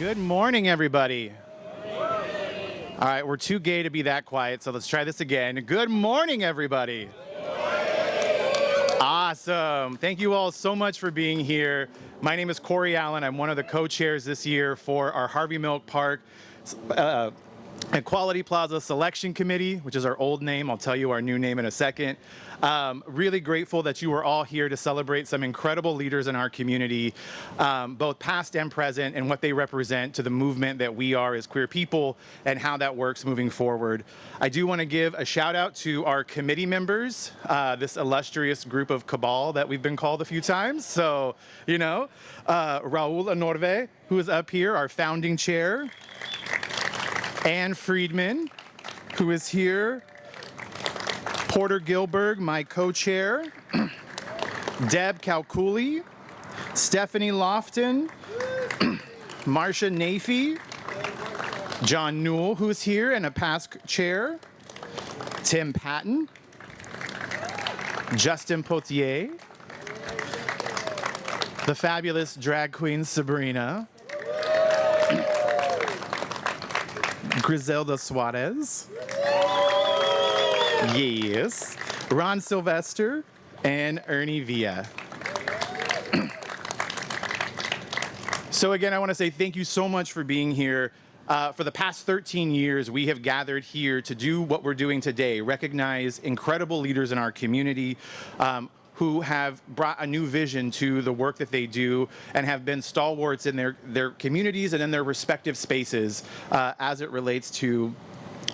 Good morning, everybody. All right, we're too gay to be that quiet, so let's try this again. Good morning, everybody. Awesome. Thank you all so much for being here. My name is Corey Allen. I'm one of the co-chairs this year for our Harvey Mark Park Equality Plaza Selection Committee, which is our old name. I'll tell you our new name in a second. Really grateful that you are all here to celebrate some incredible leaders in our community, both past and present, and what they represent to the movement that we are as queer people and how that works moving forward. I do want to give a shout out to our committee members, this illustrious group of cabal that we've been called a few times. So, you know, Raul Honoree, who is up here, our founding chair. Ann Friedman, who is here. Porter Gilberg, my co-chair. Deb Calcooley. Stephanie Lofton. Marcia Nafee. John Newell, who's here and a past chair. Tim Patton. Justin Potier. The fabulous drag queen Sabrina. Griselda Suarez. Yes. Ron Sylvester and Ernie Villa. So again, I want to say thank you so much for being here. For the past 13 years, we have gathered here to do what we're doing today, recognize incredible leaders in our community, who have brought a new vision to the work that they do and have been stalwarts in their communities and in their respective spaces as it relates to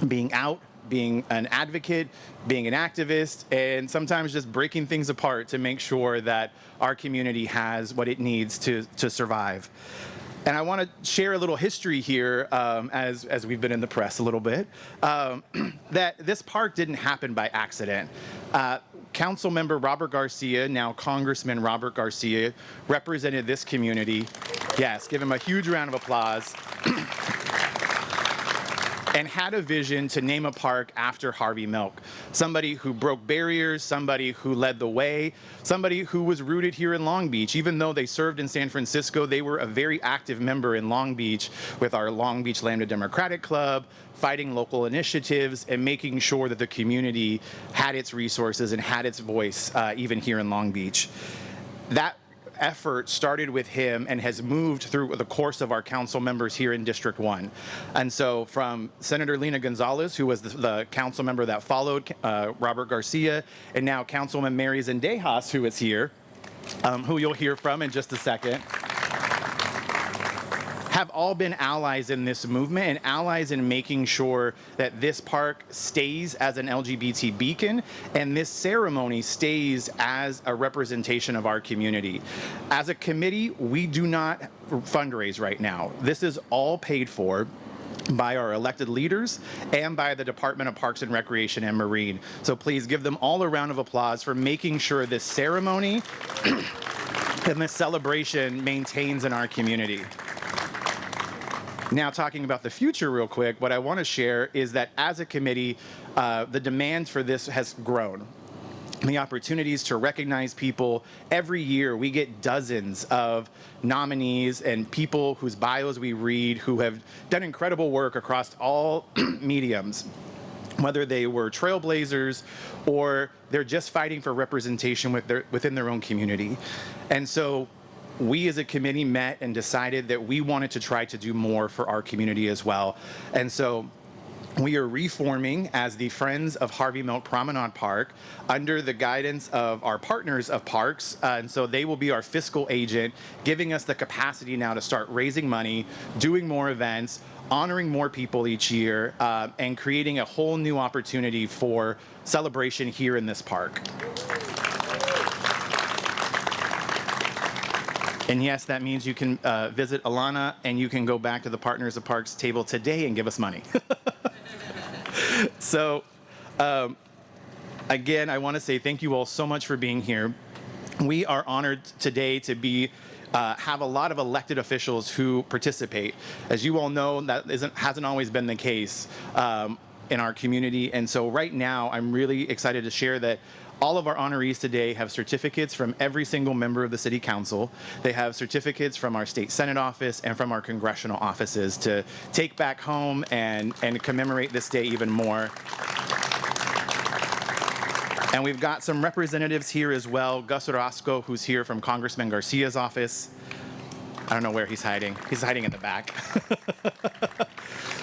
being out, being an advocate, being an activist, and sometimes just breaking things apart to make sure that our community has what it needs to survive. And I want to share a little history here, as we've been in the press a little bit, that this park didn't happen by accident. Council member Robert Garcia, now Congressman Robert Garcia, represented this community. Yes, give him a huge round of applause. And had a vision to name a park after Harvey Milk. Somebody who broke barriers, somebody who led the way, somebody who was rooted here in Long Beach. Even though they served in San Francisco, they were a very active member in Long Beach with our Long Beach Lambda Democratic Club, fighting local initiatives and making sure that the community had its resources and had its voice even here in Long Beach. That effort started with him and has moved through the course of our council members here in District 1. And so from Senator Lena Gonzalez, who was the council member that followed Robert Garcia, and now Councilman Mary Zendejas, who is here, who you'll hear from in just a second, have all been allies in this movement and allies in making sure that this park stays as an LGBT beacon and this ceremony stays as a representation of our community. As a committee, we do not fundraise right now. This is all paid for by our elected leaders and by the Department of Parks and Recreation and Marine. So please give them all a round of applause for making sure this ceremony and this celebration maintains in our community. Now, talking about the future real quick, what I want to share is that as a committee, the demand for this has grown. The opportunities to recognize people. Every year, we get dozens of nominees and people whose bios we read who have done incredible work across all mediums, whether they were trailblazers or they're just fighting for representation within their own community. And so we as a committee met and decided that we wanted to try to do more for our community as well. And so we are reforming as the Friends of Harvey Mark Promenade Park under the guidance of our partners of parks. And so they will be our fiscal agent, giving us the capacity now to start raising money, doing more events, honoring more people each year, and creating a whole new opportunity for celebration here in this park. And yes, that means you can visit Alana and you can go back to the Partners of Parks table today and give us money. So, again, I want to say thank you all so much for being here. We are honored today to have a lot of elected officials who participate. As you all know, that hasn't always been the case in our community. And so right now, I'm really excited to share that All of our honorees today have certificates from every single member of the City Council. They have certificates from our State Senate office and from our congressional offices to take back home and commemorate this day even more. And we've got some representatives here as well. Gus Orozco, who's here from Congressman Garcia's office. I don't know where he's hiding. He's hiding in the back.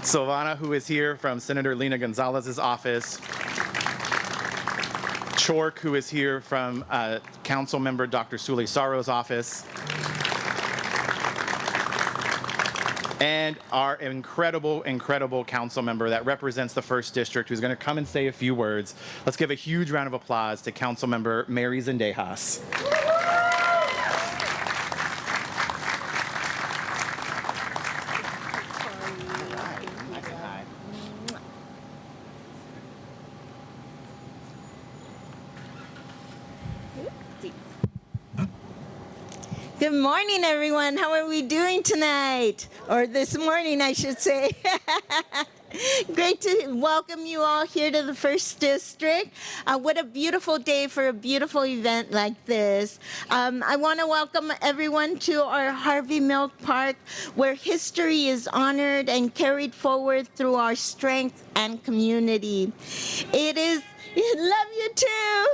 Silvana, who is here from Senator Lena Gonzalez's office. Chork, who is here from Council Member Dr. Sule Saro's office. And our incredible, incredible council member that represents the 1st District, who's going to come and say a few words. Let's give a huge round of applause to Council Member Mary Zendejas. Good morning, everyone. How are we doing tonight? Or this morning, I should say. Great to welcome you all here to the 1st District. What a beautiful day for a beautiful event like this. I want to welcome everyone to our Harvey Mark Park, where history is honored and carried forward through our strength and community. Love you too.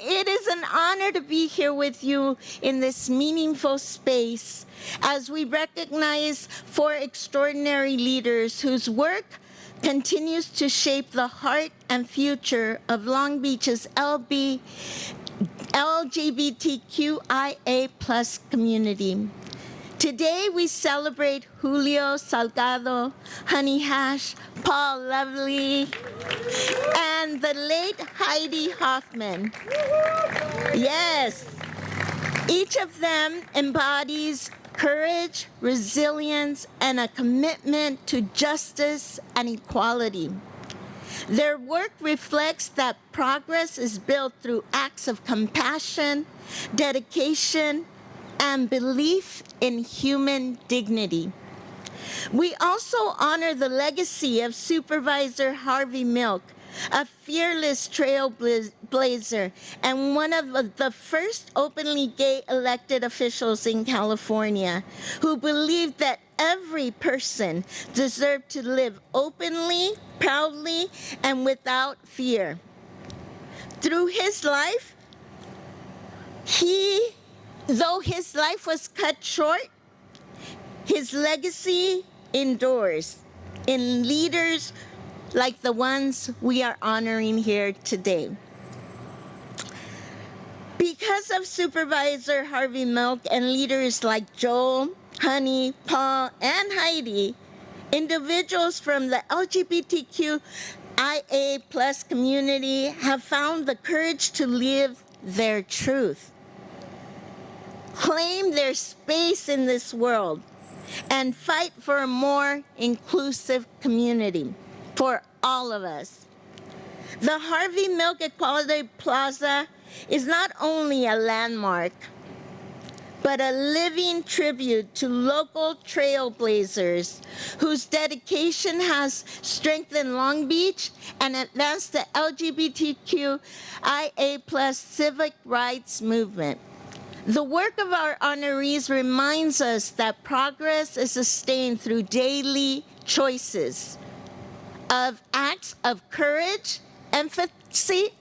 It is an honor to be here with you in this meaningful space as we recognize 4 extraordinary leaders whose work continues to shape the heart and future of Long Beach's LGBTQIA+ community. Today we celebrate Julio Salgado, Hunny, Hach, Paul Lovely, and the late Heidi Hoffman. Yes, each of them embodies courage, resilience, and a commitment to justice and equality. Their work reflects that progress is built through acts of compassion, dedication, and belief in human dignity. We also honor the legacy of Supervisor Harvey Mark, a fearless trailblazer and one of the first openly gay elected officials in California, who believed that every person deserved to live openly, proudly, and without fear. Through his life, though his life was cut short, his legacy endures in leaders like the ones we are honoring here today. Because of Supervisor Harvey Mark and leaders like Joel, Hunny, Paul, and Heidi, individuals from the LGBTQIA+ community have found the courage to live their truth, claim their space in this world, and fight for a more inclusive community for all of us. The Harvey Mark Equality Plaza is not only a landmark, but a living tribute to local trailblazers whose dedication has strengthened Long Beach and advanced the LGBTQIA+ civic rights movement. The work of our honorees reminds us that progress is sustained through daily choices of acts of courage, empathy,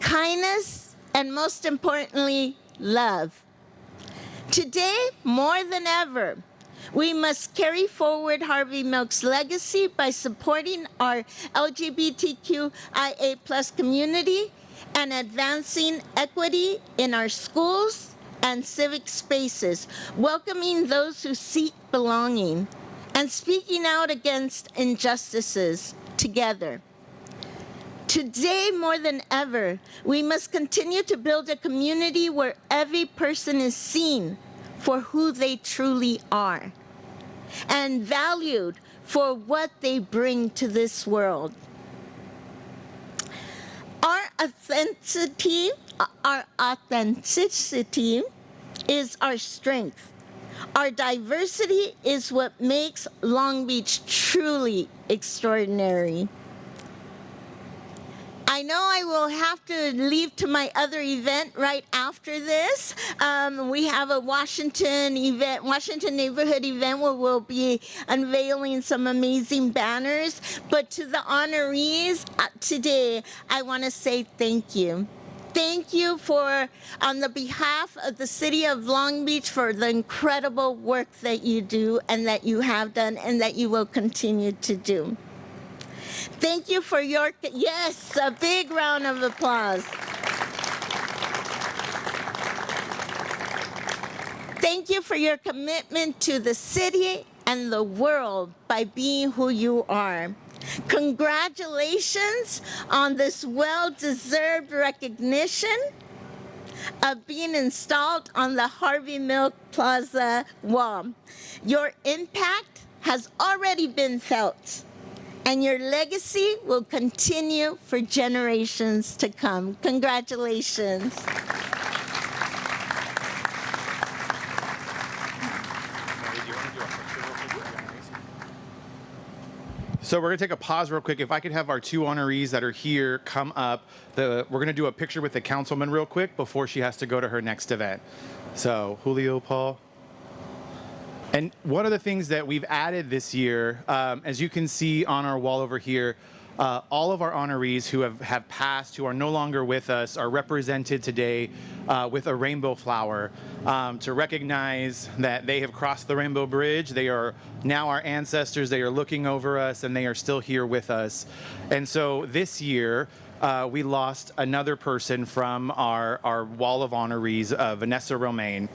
kindness, and most importantly, love. Today, more than ever, we must carry forward Harvey Mark's legacy by supporting our LGBTQIA+ community and advancing equity in our schools and civic spaces, welcoming those who seek belonging, and speaking out against injustices together. Today, more than ever, we must continue to build a community where every person is seen for who they truly are and valued for what they bring to this world. Our authenticity is our strength. Our diversity is what makes Long Beach truly extraordinary. I know I will have to leave to my other event right after this. We have a Washington neighborhood event where we'll be unveiling some amazing banners. But to the honorees today, I want to say thank you. Thank you on the behalf of the city of Long Beach, for the incredible work that you do and that you have done and that you will continue to do. Thank you for yes, a big round of applause. Thank you for your commitment to the city and the world by being who you are. Congratulations on this well-deserved recognition of being installed on the Harvey Mark Plaza wall. Your impact has already been felt, and your legacy will continue for generations to come. Congratulations. So we're going to take a pause real quick. If I could have our two honorees that are here come up. We're going to do a picture with the councilman real quick before she has to go to her next event. So Julio, Paul. And one of the things that we've added this year, as you can see on our wall over here, all of our honorees who have passed, who are no longer with us, are represented today with a rainbow flower to recognize that they have crossed the Rainbow Bridge. They are now our ancestors. They are looking over us, and they are still here with us. And so this year, we lost another person from our wall of honorees, Vanessa Romaine.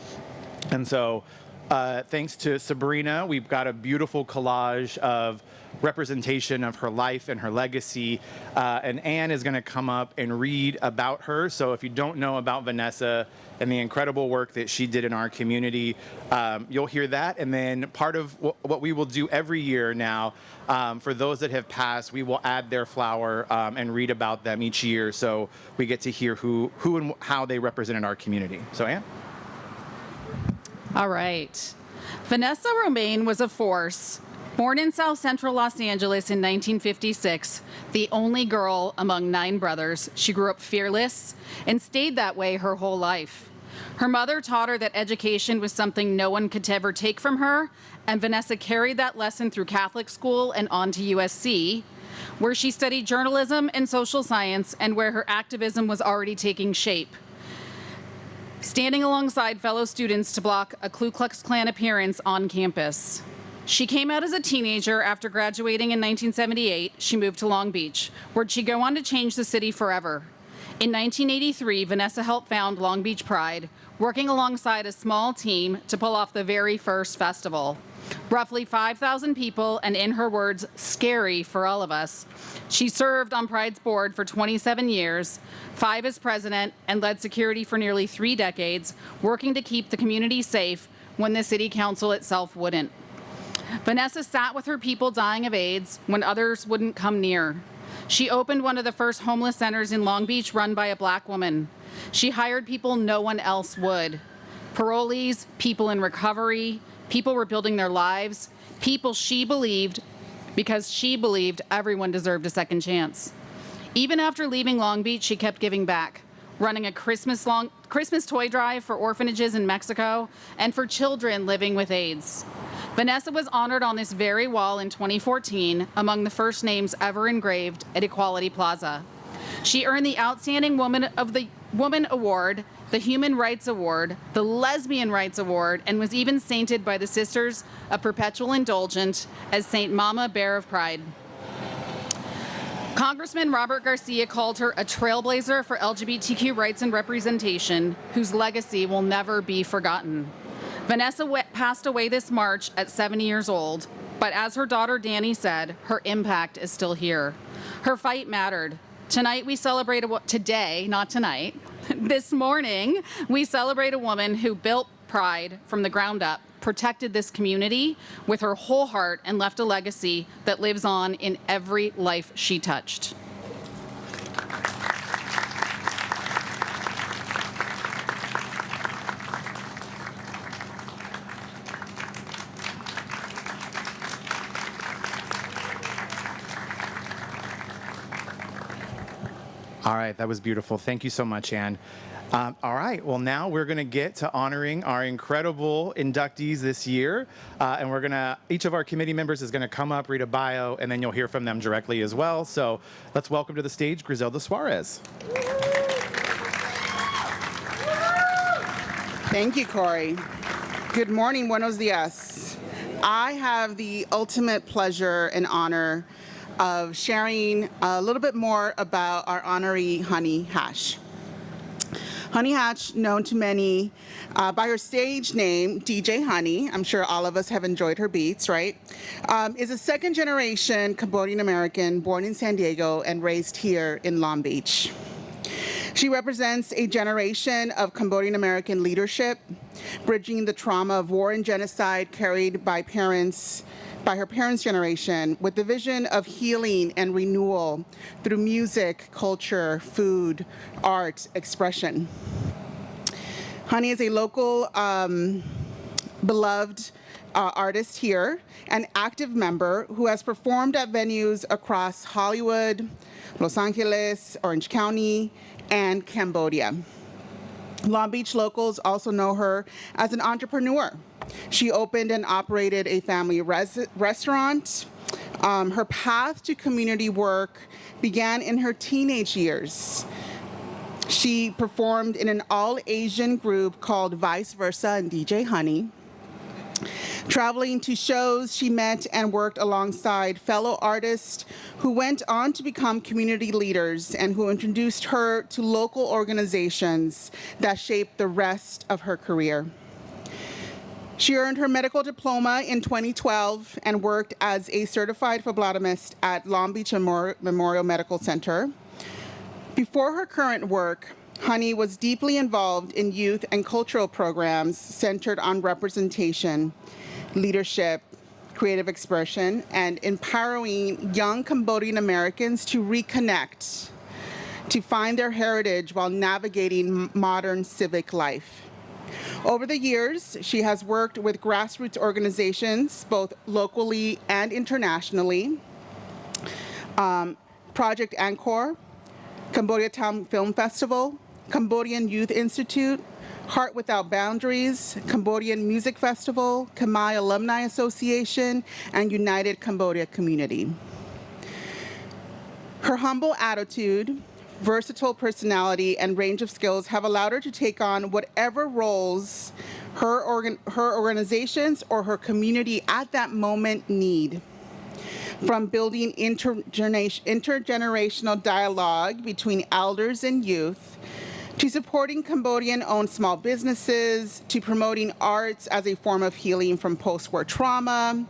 And so thanks to Sabrina, we've got a beautiful collage of representation of her life and her legacy. And Anne is going to come up and read about her. So if you don't know about Vanessa and the incredible work that she did in our community, you'll hear that. And then part of what we will do every year now, for those that have passed, we will add their flower and read about them each year. So we get to hear who and how they represented our community. So Anne? All right. Vanessa Romaine was a force. Born in South Central Los Angeles in 1956, the only girl among 9 brothers, she grew up fearless and stayed that way her whole life. Her mother taught her that education was something no one could ever take from her, and Vanessa carried that lesson through Catholic school and on to USC, where she studied journalism and social science and where her activism was already taking shape. Standing alongside fellow students to block a Ku Klux Klan appearance on campus. She came out as a teenager. After graduating in 1978, she moved to Long Beach, where she'd go on to change the city forever. In 1983, Vanessa helped found Long Beach Pride, working alongside a small team to pull off the very first festival. Roughly 5,000 people, and in her words, scary for all of us. She served on Pride's board for 27 years, 5 as president, and led security for nearly 3 decades, working to keep the community safe when the city council itself wouldn't. Vanessa sat with her people dying of AIDS when others wouldn't come near. She opened one of the first homeless centers in Long Beach run by a Black woman. She hired people no one else would. Parolees, people in recovery, people rebuilding their lives, people she believed because she believed everyone deserved a second chance. Even after leaving Long Beach, she kept giving back, running a Christmas toy drive for orphanages in Mexico and for children living with AIDS. Vanessa was honored on this very wall in 2014 among the first names ever engraved at Equality Plaza. She earned the Outstanding Woman of the Woman Award, the Human Rights Award, the Lesbian Rights Award, and was even sainted by the Sisters of Perpetual Indulgence as Saint Mama Bear of Pride. Congressman Robert Garcia called her a trailblazer for LGBTQ rights and representation, whose legacy will never be forgotten. Vanessa passed away this March at 70 years old, but as her daughter Danny said, her impact is still here. Her fight mattered. Tonight we celebrate today, not tonight. This morning, we celebrate a woman who built Pride from the ground up, protected this community with her whole heart, and left a legacy that lives on in every life she touched. All right, that was beautiful. Thank you so much, Ann. All right, well, now we're going to get to honoring our incredible inductees this year. And each of our committee members is going to come up, read a bio, and then you'll hear from them directly as well. So let's welcome to the stage Griselda Suarez. Thank you, Corey. Good morning, buenos dias. I have the ultimate pleasure and honor of sharing a little bit more about our honoree, Hunny Hach. Hunny Hach, known to many by her stage name, DJ Hunny, I'm sure all of us have enjoyed her beats, right? Is a second-generation Cambodian American born in San Diego and raised here in Long Beach. She represents a generation of Cambodian American leadership, bridging the trauma of war and genocide carried by her parents' generation, with the vision of healing and renewal through music, culture, food, art, expression. Hunny is a local beloved artist here, an active member who has performed at venues across Hollywood, Los Angeles, Orange County, and Cambodia. Long Beach locals also know her as an entrepreneur. She opened and operated a family restaurant. Her path to community work began in her teenage years. She performed in an all-Asian group called Vice Versa and DJ Hunny. Traveling to shows, she met and worked alongside fellow artists who went on to become community leaders and who introduced her to local organizations that shaped the rest of her career. She earned her medical diploma in 2012 and worked as a certified phlebotomist at Long Beach Memorial Medical Center. Before her current work, Hunny was deeply involved in youth and cultural programs centered on representation, leadership, creative expression, and empowering young Cambodian Americans to reconnect, to find their heritage while navigating modern civic life. Over the years, she has worked with grassroots organizations, both locally and internationally, Project Angkor, Cambodia Town Film Festival, Cambodian Youth Institute, Heart Without Boundaries, Cambodian Music Festival, Khmer Alumni Association, and United Cambodia Community. Her humble attitude, versatile personality, and range of skills have allowed her to take on whatever roles her organizations or her community at that moment need. From building intergenerational dialogue between elders and youth, to supporting Cambodian-owned small businesses, to promoting arts as a form of healing from post-war trauma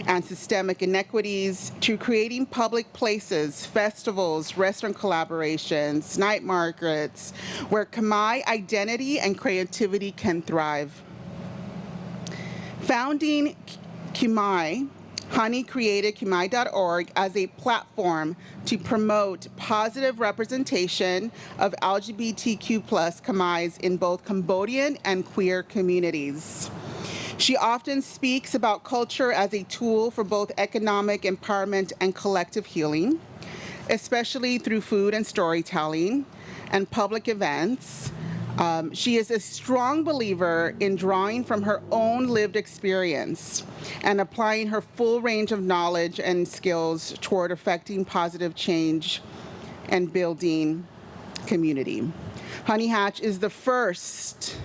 and systemic inequities, to creating public places, festivals, restaurant collaborations, night markets, where Khmer identity and creativity can thrive. Founding Khmer, Hunny created Khmer.org as a platform to promote positive representation of LGBTQ+ Khmers in both Cambodian and queer communities. She often speaks about culture as a tool for both economic empowerment and collective healing, especially through food and storytelling and public events. She is a strong believer in drawing from her own lived experience and applying her full range of knowledge and skills toward affecting positive change and building community. Hunny Hach is the first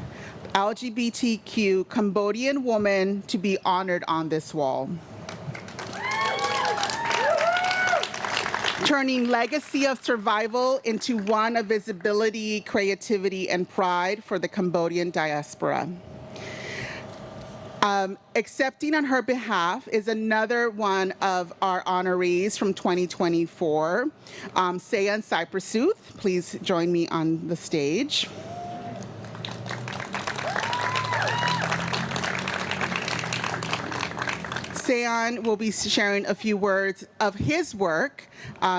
LGBTQ Cambodian woman to be honored on this wall. Turning legacy of survival into one of visibility, creativity, and pride for the Cambodian diaspora. Accepting on her behalf is another one of our honorees from 2024, Sayan Cyprasuth. Please join me on the stage. Sayan will be sharing a few words of his work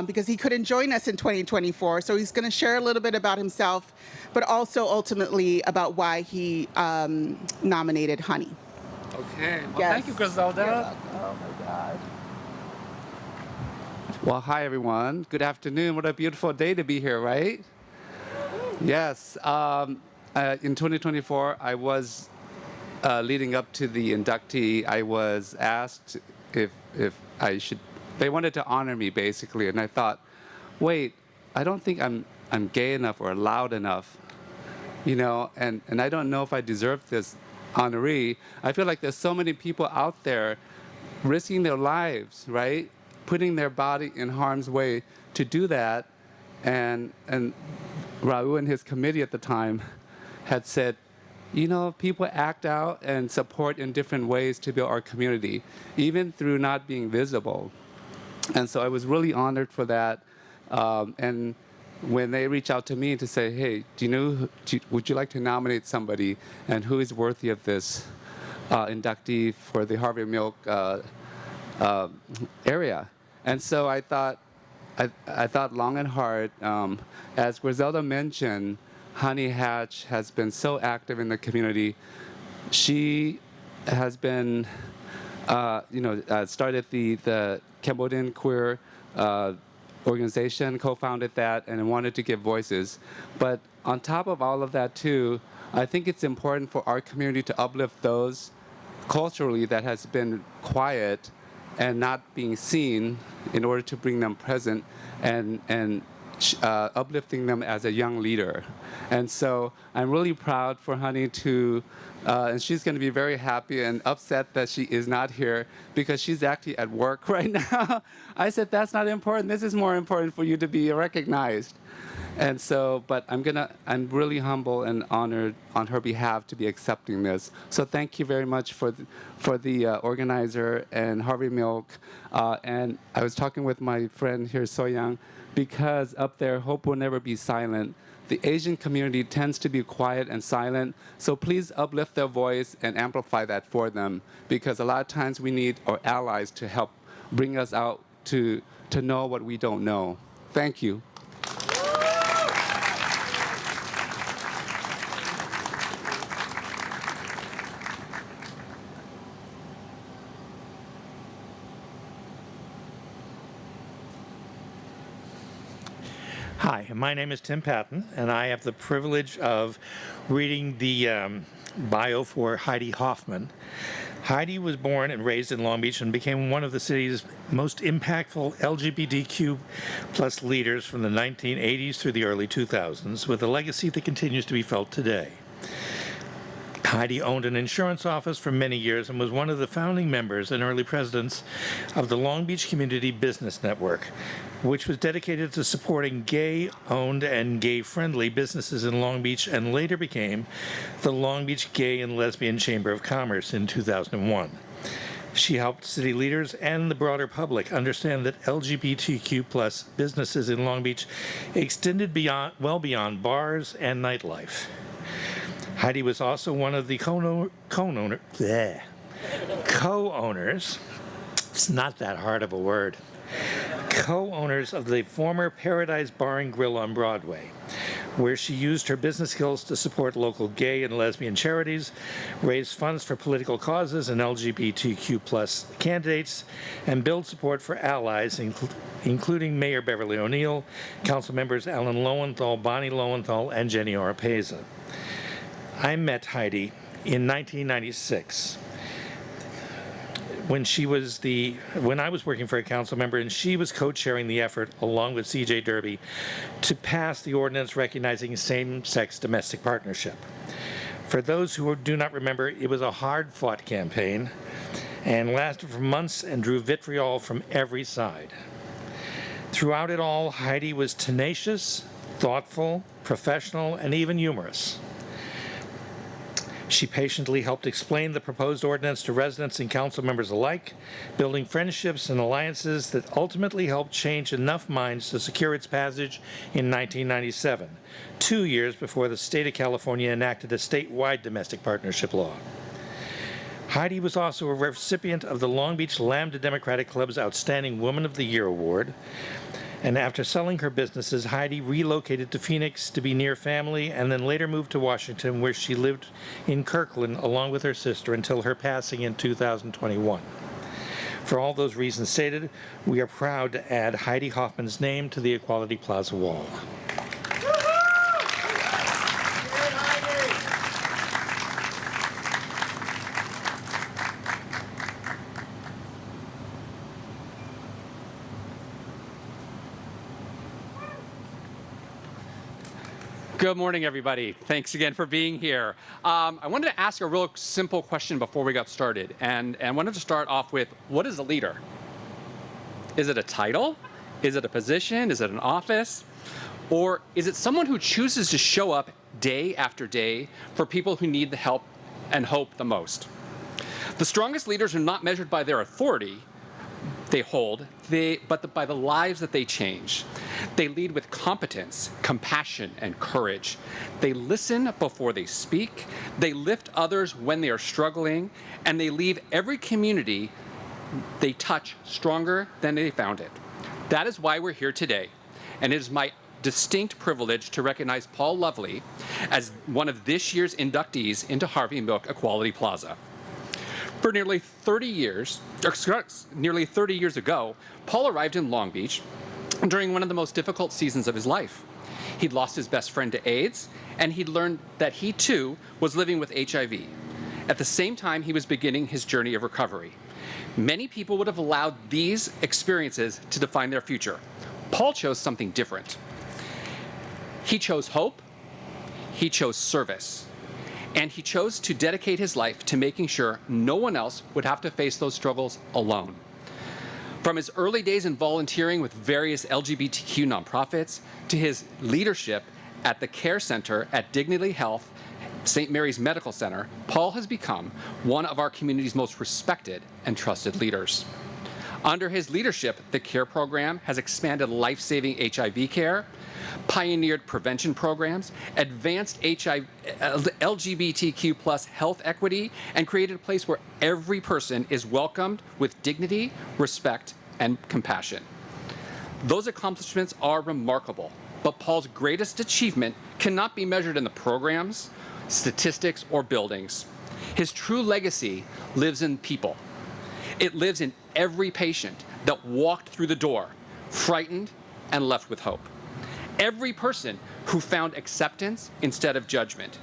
because he couldn't join us in 2024. So he's going to share a little bit about himself, but also ultimately about why he nominated Hunny. Okay. Well, Yes. thank you, Griselda. Oh my God. Well, hi, everyone. Good afternoon. What a beautiful day to be here, right? Yes. In 2024, I was leading up to the inductee. I was asked if I should. They wanted to honor me basically, and I thought, wait, I don't think I'm gay enough or loud enough, and I don't know if I deserve this honoree. I feel like there's so many people out there risking their lives, right? Putting their body in harm's way to do that. And Raul and his committee at the time had said, people act out and support in different ways to build our community, even through not being visible. And so I was really honored for that. And when they reach out to me to say, hey, would you like to nominate somebody, and who is worthy of this inductee for the Harvey Milk area? And so I thought long and hard. As Griselda mentioned, Hunny Hach has been so active in the community. She has been, started the Cambodian queer organization, co-founded that, and wanted to give voices. But on top of all of that too, I think it's important for our community to uplift those culturally that has been quiet and not being seen, in order to bring them present and uplifting them as a young leader. And so I'm really proud for Hunny to, and she's going to be very happy and upset that she is not here, because she's actually at work right now. I said, that's not important. This is more important for you to be recognized. And so, but I'm really humble and honored on her behalf to be accepting this. So thank you very much for the organizer and Harvey Milk. And I was talking with my friend here, Soyoung, because up there, hope will never be silent. The Asian community tends to be quiet and silent, so please uplift their voice and amplify that for them, because a lot of times we need our allies to help bring us out to know what we don't know. Thank you. Hi, my name is Tim Patton, and I have the privilege of reading the bio for Heidi Hoffman. Heidi was born and raised in Long Beach and became one of the city's most impactful LGBTQ plus leaders from the 1980s through the early 2000s, with a legacy that continues to be felt today. Heidi owned an insurance office for many years and was one of the founding members and early presidents of the Long Beach Community Business Network, which was dedicated to supporting gay-owned and gay-friendly businesses in Long Beach, and later became the Long Beach Gay and Lesbian Chamber of Commerce in 2001. She helped city leaders and the broader public understand that LGBTQ plus businesses in Long Beach extended well beyond bars and nightlife. Heidi was also one of the co-owners, it's not that hard of a word, co-owners of the former Paradise Bar and Grill on Broadway, where she used her business skills to support local gay and lesbian charities, raise funds for political causes and LGBTQ plus candidates, and build support for allies, including Mayor Beverly O'Neill, council members Alan Lowenthal, Bonnie Lowenthal, and Jenny Oropeza. I met Heidi in 1996 when I was working for a council member, and she was co-chairing the effort along with C.J. Derby to pass the ordinance recognizing same-sex domestic partnership. For those who do not remember, it was a hard-fought campaign and lasted for months and drew vitriol from every side. Throughout it all, Heidi was tenacious, thoughtful, professional, and even humorous. She patiently helped explain the proposed ordinance to residents and council members alike, building friendships and alliances that ultimately helped change enough minds to secure its passage in 1997, 2 years before the state of California enacted a statewide domestic partnership law. Heidi was also a recipient of the Long Beach Lambda Democratic Club's Outstanding Woman of the Year Award. And after selling her businesses, Heidi relocated to Phoenix to be near family, and then later moved to Washington, where she lived in Kirkland along with her sister until her passing in 2021. For all those reasons stated, we are proud to add Heidi Hoffman's name to the Equality Plaza wall. Good morning, everybody. Thanks again for being here. I wanted to ask a real simple question before we got started, and I wanted to start off with, what is a leader? Is it a title? Is it a position? Is it an office? Or is it someone who chooses to show up day after day for people who need the help and hope the most? The strongest leaders are not measured by their authority they hold, but by the lives that they change. They lead with competence, compassion, and courage. They listen before they speak. They lift others when they are struggling, and they leave every community they touch stronger than they found it. That is why we're here today, and it is my distinct privilege to recognize Paul Lovely as one of this year's inductees into Harvey Milk Equality Plaza. For nearly 30 years ago, Paul arrived in Long Beach during one of the most difficult seasons of his life. He'd lost his best friend to AIDS, and he'd learned that he too was living with HIV. At the same time, he was beginning his journey of recovery. Many people would have allowed these experiences to define their future. Paul chose something different. He chose hope, he chose service, and he chose to dedicate his life to making sure no one else would have to face those struggles alone. From his early days in volunteering with various LGBTQ nonprofits to his leadership at the Care Center at Dignity Health, St. Mary's Medical Center, Paul has become one of our community's most respected and trusted leaders. Under his leadership, the CARE program has expanded life-saving HIV care, pioneered prevention programs, advanced LGBTQ plus health equity, and created a place where every person is welcomed with dignity, respect, and compassion. Those accomplishments are remarkable, but Paul's greatest achievement cannot be measured in the programs, statistics, or buildings. His true legacy lives in people. It lives in every patient that walked through the door, frightened and left with hope. Every person who found acceptance instead of judgment.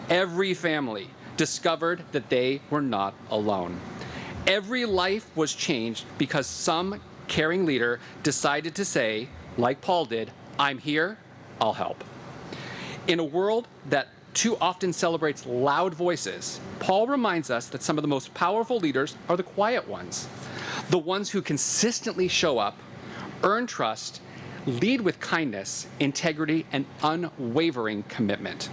Every family discovered that they were not alone. Every life was changed because some caring leader decided to say, like Paul did, I'm here, I'll help. In a world that too often celebrates loud voices, Paul reminds us that some of the most powerful leaders are the quiet ones, the ones who consistently show up, earn trust, lead with kindness, integrity, and unwavering commitment.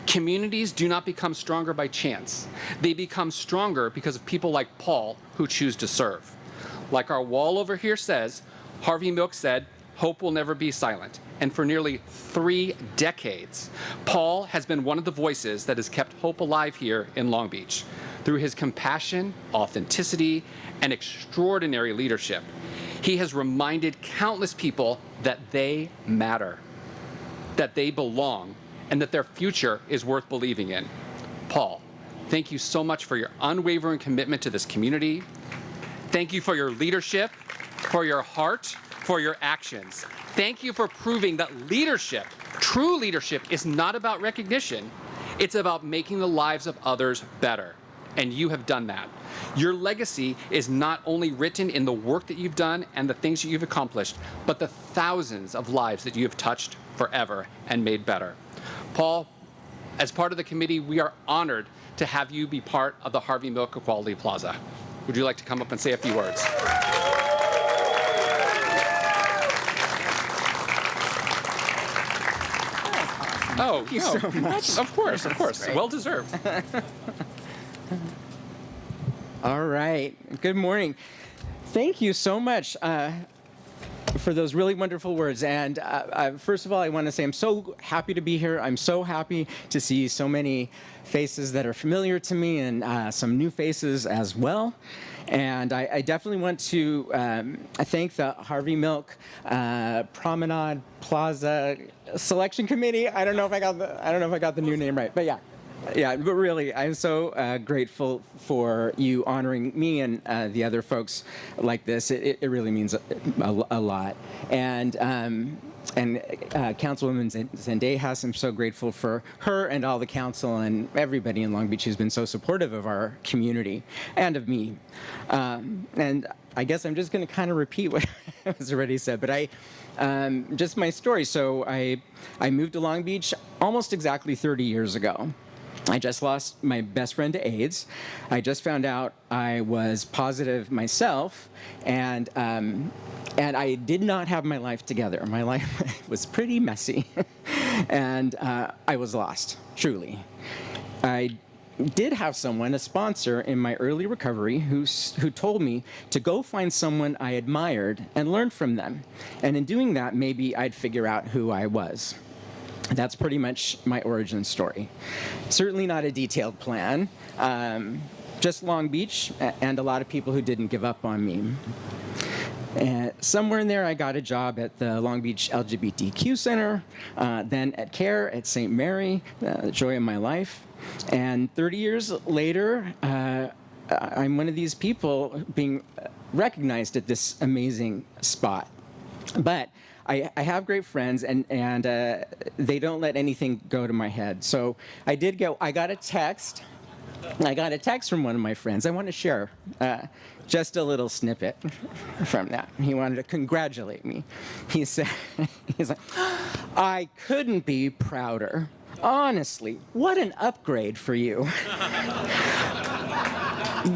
Communities do not become stronger by chance. They become stronger because of people like Paul who choose to serve. Like our wall over here says, Harvey Milk said, hope will never be silent. And for nearly 3 decades, Paul has been one of the voices that has kept hope alive here in Long Beach. Through his compassion, authenticity, and extraordinary leadership, he has reminded countless people that they matter, that they belong, and that their future is worth believing in. Paul, thank you so much for your unwavering commitment to this community. Thank you for your leadership, for your heart, for your actions. Thank you for proving that leadership, true leadership, is not about recognition. It's about making the lives of others better. And you have done that. Your legacy is not only written in the work that you've done and the things that you've accomplished, but the thousands of lives that you have touched forever and made better. Paul, as part of the committee, we are honored to have you be part of the Harvey Milk Equality Plaza. Would you like to come up and say a few words? Oh, Thank you so much. Of course, of course. Well deserved. All right. Good morning. Thank you so much for those really wonderful words. And first of all, I want to say I'm so happy to be here. I'm so happy to see so many faces that are familiar to me and some new faces as well. And I definitely want to thank the Harvey Milk Promenade Plaza Selection Committee. I don't know if I got the new name right, but yeah. Yeah, but really, I'm so grateful for you honoring me and the other folks like this. It really means a lot. And Councilwoman Zendejas, I'm so grateful for her and all the council and everybody in Long Beach who's been so supportive of our community and of me. And I guess I'm just going to kind of repeat what was already said, but just my story. So I moved to Long Beach almost exactly 30 years ago. I just lost my best friend to AIDS. I just found out I was positive myself, and I did not have my life together. My life was pretty messy, and I was lost, truly. I did have someone, a sponsor in my early recovery, who told me to go find someone I admired and learn from them. And in doing that, maybe I'd figure out who I was. That's pretty much my origin story. Certainly not a detailed plan, just Long Beach and a lot of people who didn't give up on me. And somewhere in there, I got a job at the Long Beach LGBTQ Center, then at CARE at St. Mary, the joy of my life. And 30 years later, I'm one of these people being recognized at this amazing spot. But I have great friends, and they don't let anything go to my head. So I got a text. I got a text from one of my friends. I want to share just a little snippet from that. He wanted to congratulate me. He said, he's like, I couldn't be prouder. Honestly, what an upgrade for you.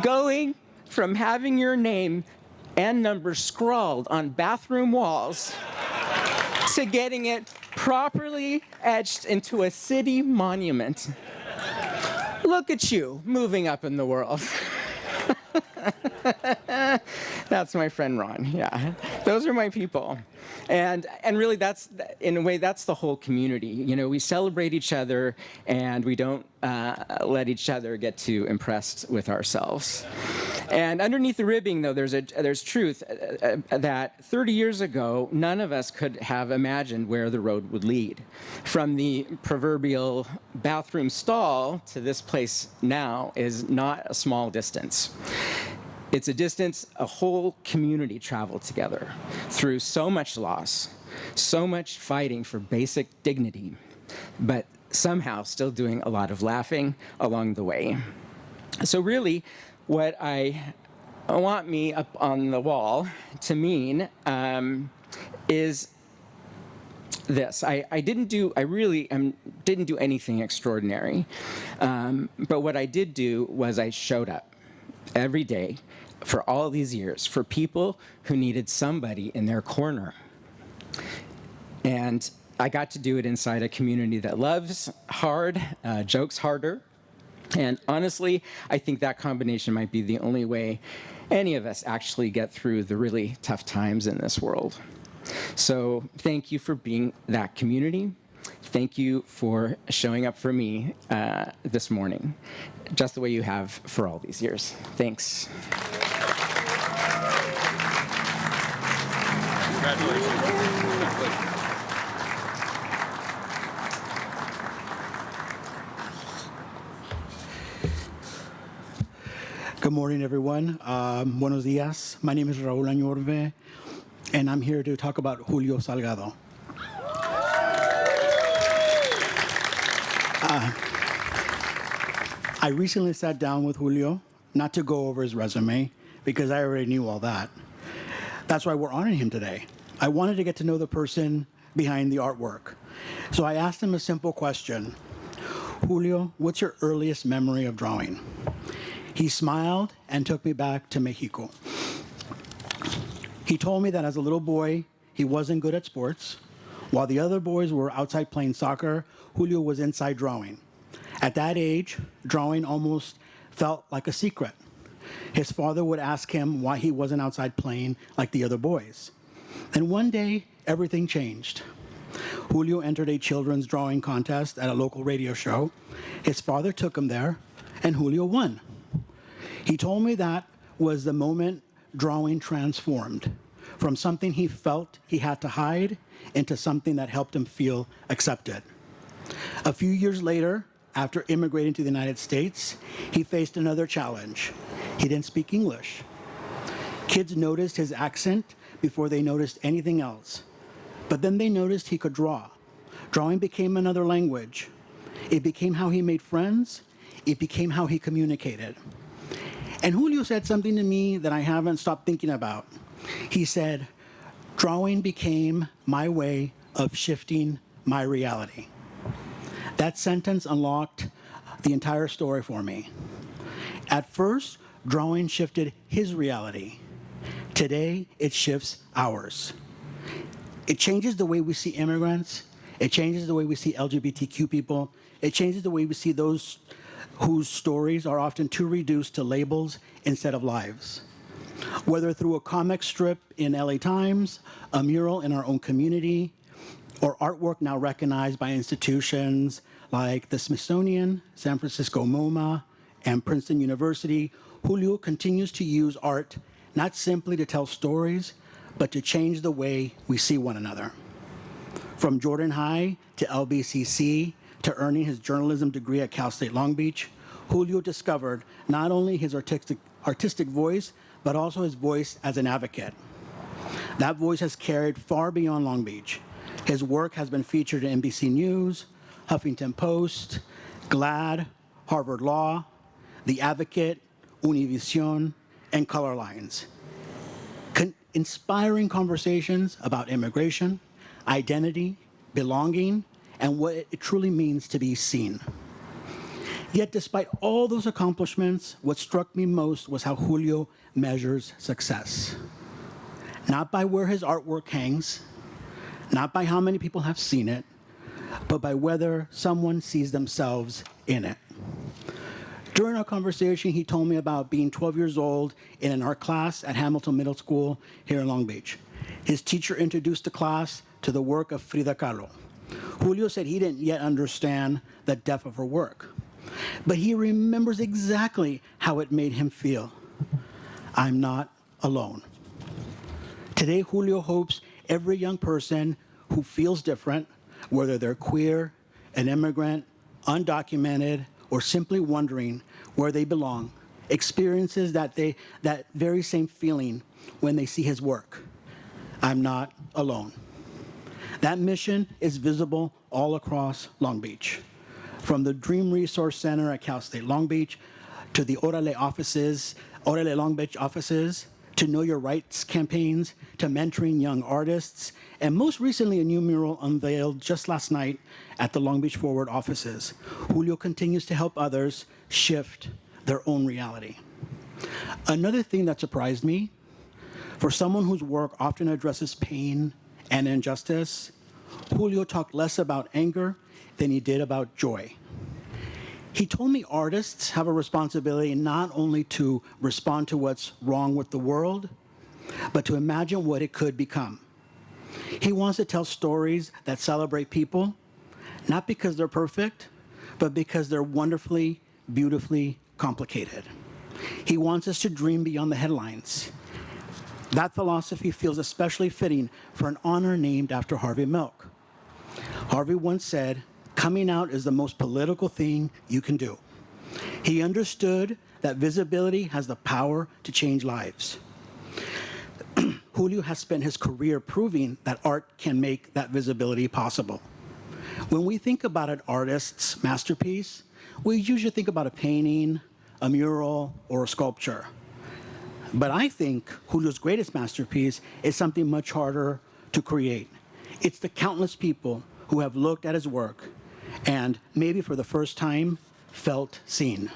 Going from having your name and number scrawled on bathroom walls to getting it properly etched into a city monument. Look at you, moving up in the world. That's my friend Ron, yeah. Those are my people. And really that's, in a way, that's the whole community. You know, we celebrate each other and we don't let each other get too impressed with ourselves. And underneath the ribbing, though, there's truth that 30 years ago, none of us could have imagined where the road would lead. From the proverbial bathroom stall to this place now is not a small distance. It's a distance a whole community traveled together through so much loss, so much fighting for basic dignity, but somehow still doing a lot of laughing along the way. So really, what I want me up on the wall to mean is this. I didn't do anything extraordinary, but what I did do was I showed up every day for all these years for people who needed somebody in their corner. And I got to do it inside a community that loves hard, jokes harder. And honestly, I think that combination might be the only way any of us actually get through the really tough times in this world. So thank you for being that community. Thank you for showing up for me this morning, just the way you have for all these years. Thanks. Congratulations. Good morning, everyone. Buenos días. My name is Raúl Añorve, and I'm here to talk about Julio Salgado. I recently sat down with Julio, not to go over his resume, because I already knew all that. That's why we're honoring him today. I wanted to get to know the person behind the artwork. So I asked him a simple question. Julio, what's your earliest memory of drawing? He smiled and took me back to Mexico. He told me that as a little boy, he wasn't good at sports. While the other boys were outside playing soccer, Julio was inside drawing. At that age, drawing almost felt like a secret. His father would ask him why he wasn't outside playing like the other boys. Then one day, everything changed. Julio entered a children's drawing contest at a local radio show. His father took him there, and Julio won. He told me that was the moment drawing transformed from something he felt he had to hide into something that helped him feel accepted. A few years later, after immigrating to the United States, he faced another challenge. He didn't speak English. Kids noticed his accent before they noticed anything else. But then they noticed he could draw. Drawing became another language. It became how he made friends. It became how he communicated. And Julio said something to me that I haven't stopped thinking about. He said, Drawing became my way of shifting my reality. That sentence unlocked the entire story for me. At first, drawing shifted his reality. Today, it shifts ours. It changes the way we see immigrants. It changes the way we see LGBTQ people. It changes the way we see those whose stories are often too reduced to labels instead of lives. Whether through a comic strip in LA Times, a mural in our own community, or artwork now recognized by institutions like the Smithsonian, San Francisco MoMA, and Princeton University, Julio continues to use art not simply to tell stories, but to change the way we see one another. From Jordan High to LBCC to earning his journalism degree at Cal State Long Beach, Julio discovered not only his artistic voice, but also his voice as an advocate. That voice has carried far beyond Long Beach. His work has been featured in NBC News, Huffington Post, GLAAD, Harvard Law, The Advocate, Univision, and Color Lines. Inspiring conversations about immigration, identity, belonging, and what it truly means to be seen. Yet despite all those accomplishments, what struck me most was how Julio measures success. Not by where his artwork hangs, not by how many people have seen it, but by whether someone sees themselves in it. During our conversation, he told me about being 12 years old in an art class at Hamilton Middle School here in Long Beach. His teacher introduced the class to the work of Frida Kahlo. Julio said he didn't yet understand the depth of her work, but he remembers exactly how it made him feel. I'm not alone. Today, Julio hopes every young person who feels different, whether they're queer, an immigrant, undocumented, or simply wondering where they belong, experiences that very same feeling when they see his work. I'm not alone. That mission is visible all across Long Beach. From the Dream Resource Center at Cal State Long Beach, to the Orale Long Beach offices, to Know Your Rights campaigns, to mentoring young artists, and most recently a new mural unveiled just last night at the Long Beach Forward offices. Julio continues to help others shift their own reality. Another thing that surprised me, for someone whose work often addresses pain and injustice, Julio talked less about anger than he did about joy. He told me artists have a responsibility not only to respond to what's wrong with the world, but to imagine what it could become. He wants to tell stories that celebrate people, not because they're perfect, but because they're wonderfully, beautifully complicated. He wants us to dream beyond the headlines. That philosophy feels especially fitting for an honor named after Harvey Milk. Harvey once said, "Coming out is the most political thing you can do." He understood that visibility has the power to change lives. Julio has spent his career proving that art can make that visibility possible. When we think about an artist's masterpiece, we usually think about a painting, a mural, or a sculpture. But I think Julio's greatest masterpiece is something much harder to create. It's the countless people who have looked at his work and, maybe for the first time, felt seen.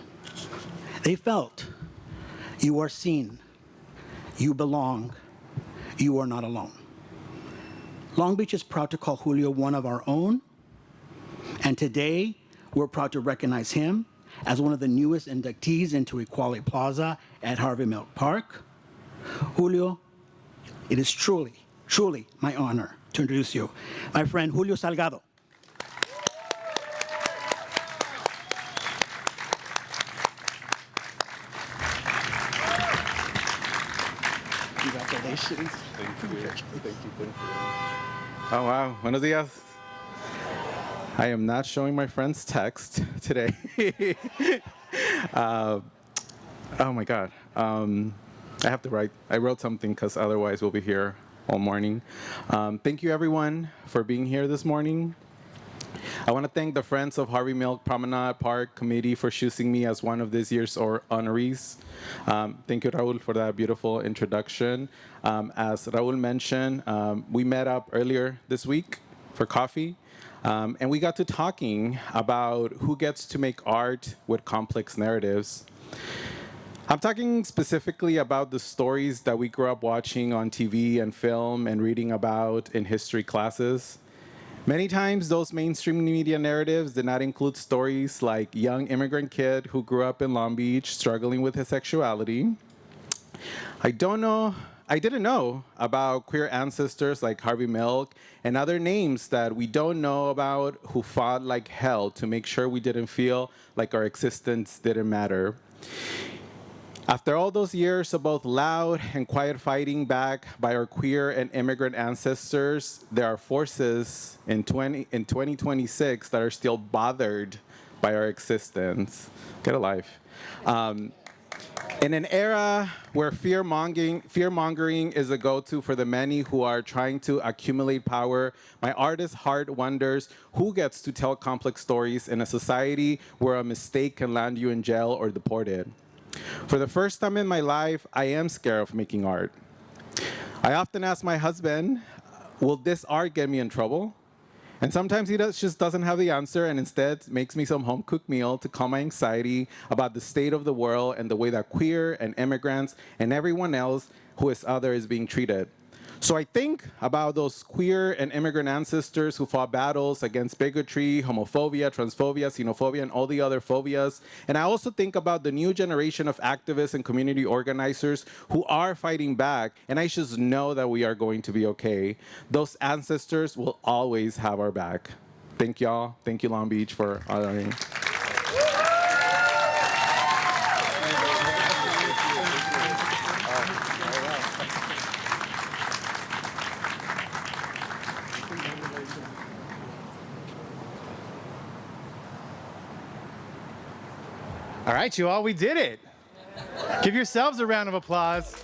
They felt, you are seen, you belong, you are not alone. Long Beach is proud to call Julio one of our own, and today we're proud to recognize him as one of the newest inductees into Equality Plaza at Harvey Mark Park. Julio, it is truly, truly my honor to introduce you, my friend Julio Salgado. Congratulations. Thank you. Oh, wow. Buenos días. I am not showing my friend's text today. Oh, my God. I wrote something because otherwise we'll be here all morning. Thank you, everyone, for being here this morning. I want to thank the Friends of Harvey Mark Promenade Park Committee for choosing me as one of this year's honorees. Thank you, Raul, for that beautiful introduction. As Raul mentioned, we met up earlier this week for coffee, and we got to talking about who gets to make art with complex narratives. I'm talking specifically about the stories that we grew up watching on TV and film and reading about in history classes. Many times, those mainstream media narratives did not include stories like young immigrant kid who grew up in Long Beach struggling with his sexuality. I didn't know about queer ancestors like Harvey Milk and other names that we don't know about who fought like hell to make sure we didn't feel like our existence didn't matter. After all those years of both loud and quiet fighting back by our queer and immigrant ancestors, there are forces in 2026 that are still bothered by our existence. Get a life. In an era where fear-mongering is a go-to for the many who are trying to accumulate power, my artist heart wonders who gets to tell complex stories in a society where a mistake can land you in jail or deported. For the first time in my life, I am scared of making art. I often ask my husband, will this art get me in trouble? And sometimes he just doesn't have the answer and instead makes me some home-cooked meal to calm my anxiety about the state of the world and the way that queer and immigrants and everyone else who is other is being treated. So I think about those queer and immigrant ancestors who fought battles against bigotry, homophobia, transphobia, xenophobia, and all the other phobias. And I also think about the new generation of activists and community organizers who are fighting back, and I just know that we are going to be okay. Those ancestors will always have our back. Thank y'all. Thank you, Long Beach, for honoring. All right, you all, we did it. Give yourselves a round of applause.